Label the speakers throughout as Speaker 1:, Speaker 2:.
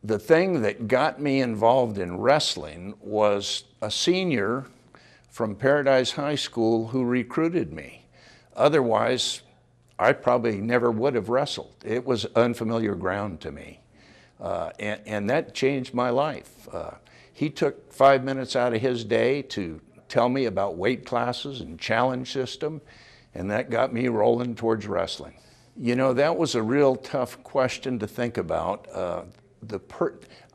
Speaker 1: The thing that got me involved in wrestling was a senior from Paradise High School who recruited me. Otherwise, I probably never would have wrestled. It was unfamiliar ground to me. And that changed my life. He took 5 minutes out of his day to tell me about weight classes and challenge system, and that got me rolling towards wrestling. You know, that was a real tough question to think about.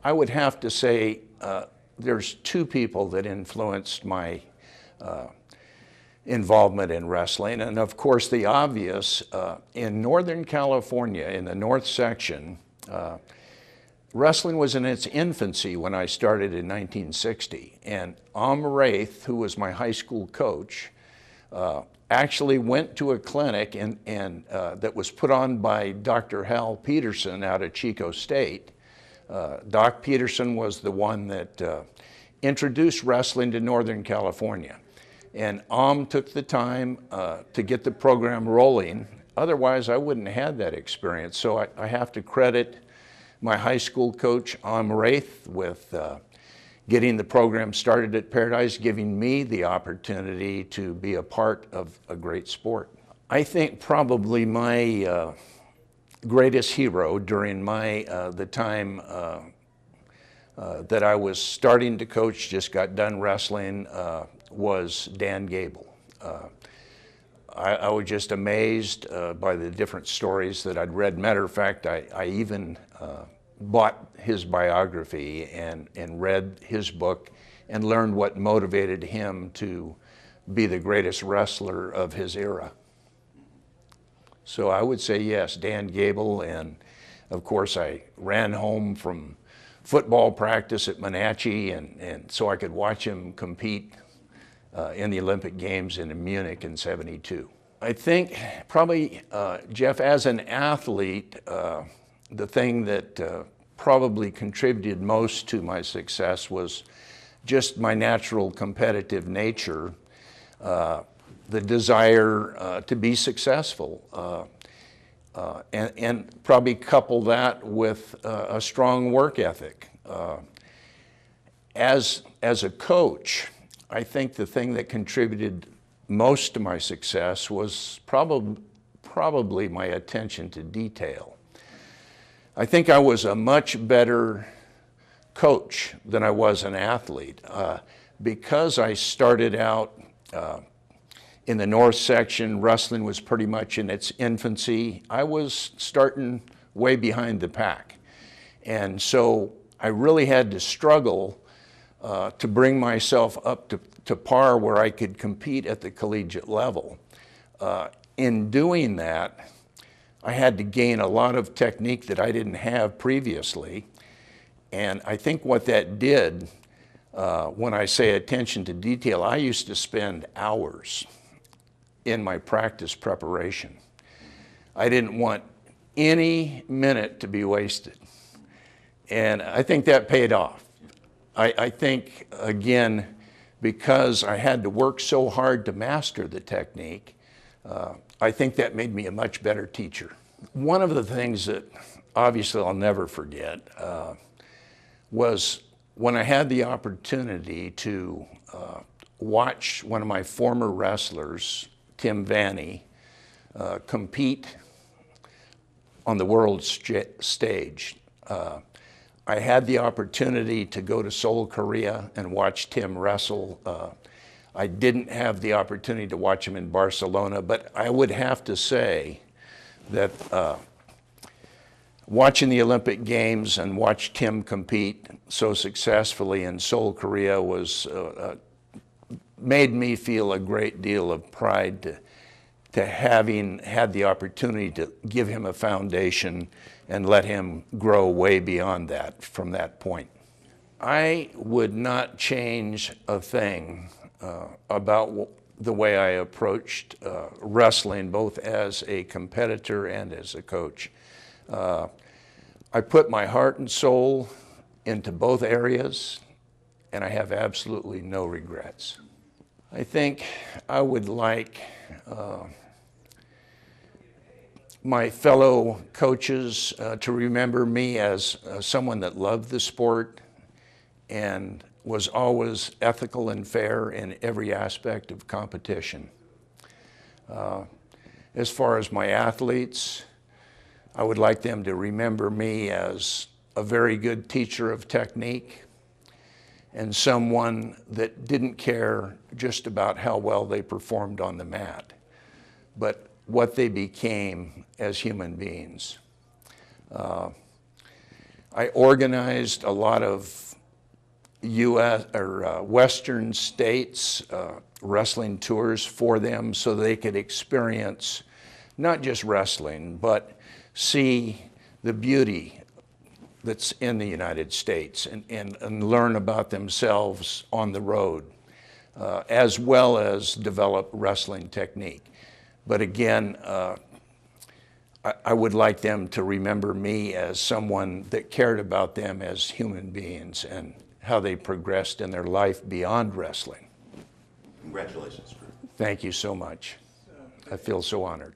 Speaker 1: I would have to say there's two people that influenced my involvement in wrestling. And of course, the obvious, in Northern California, in the North section, wrestling was in its infancy when I started in 1960. And Wraith, who was my high school coach, actually went to a clinic that was put on by Dr. Hal Peterson out of Chico State. Doc Peterson was the one that introduced wrestling to Northern California. And took the time to get the program rolling. Otherwise, I wouldn't have had that experience. So I have to credit my high school coach, Wraith, with getting the program started at Paradise, giving me the opportunity to be a part of a great sport. I think probably my greatest hero during the time that I was starting to coach, just got done wrestling, was Dan Gable. I was just amazed by the different stories that I'd read. Matter of fact, I even bought his biography and read his book and learned what motivated him to be the greatest wrestler of his era. So I would say yes, Dan Gable, and of course I ran home from football practice at Wenatchee and so I could watch him compete in the Olympic Games in Munich in '72. I think probably, Jeff, as an athlete, the thing that probably contributed most to my success was just my natural competitive nature, the desire to be successful, and probably couple that with a strong work ethic. As a coach, I think the thing that contributed most to my success was probably my attention to detail. I think I was a much better coach than I was an athlete. Because I started out in the North section, wrestling was pretty much in its infancy. I was starting way behind the pack. And so I really had to struggle to bring myself up to par where I could compete at the collegiate level. In doing that, I had to gain a lot of technique that I didn't have previously. And I think what that did, when I say attention to detail, I used to spend hours in my practice preparation. I didn't want any minute to be wasted. And I think that paid off. I think, again, because I had to work so hard to master the technique, I think that made me a much better teacher. One of the things that obviously I'll never forget was when I had the opportunity to watch one of my former wrestlers, Tim Vanny, compete on the world stage. I had the opportunity to go to Seoul, Korea and watch Tim wrestle. I didn't have the opportunity to watch him in Barcelona, but I would have to say that watching the Olympic Games and watch Tim compete so successfully in Seoul, Korea made me feel a great deal of pride to having had the opportunity to give him a foundation and let him grow way beyond that from that point. I would not change a thing about the way I approached wrestling, both as a competitor and as a coach. I put my heart and soul into both areas, and I have absolutely no regrets. I think I would like my fellow coaches to remember me as someone that loved the sport and was always ethical and fair in every aspect of competition. As far as my athletes, I would like them to remember me as a very good teacher of technique and someone that didn't care just about how well they performed on the mat, but what they became as human beings. I organized a lot of U.S. or Western states wrestling tours for them so they could experience not just wrestling, but see the beauty that's in the United States and learn about themselves on the road, as well as develop wrestling technique. But again, I would like them to remember me as someone that cared about them as human beings and how they progressed in their life beyond wrestling.
Speaker 2: Congratulations.
Speaker 1: Thank you so much. I feel so honored.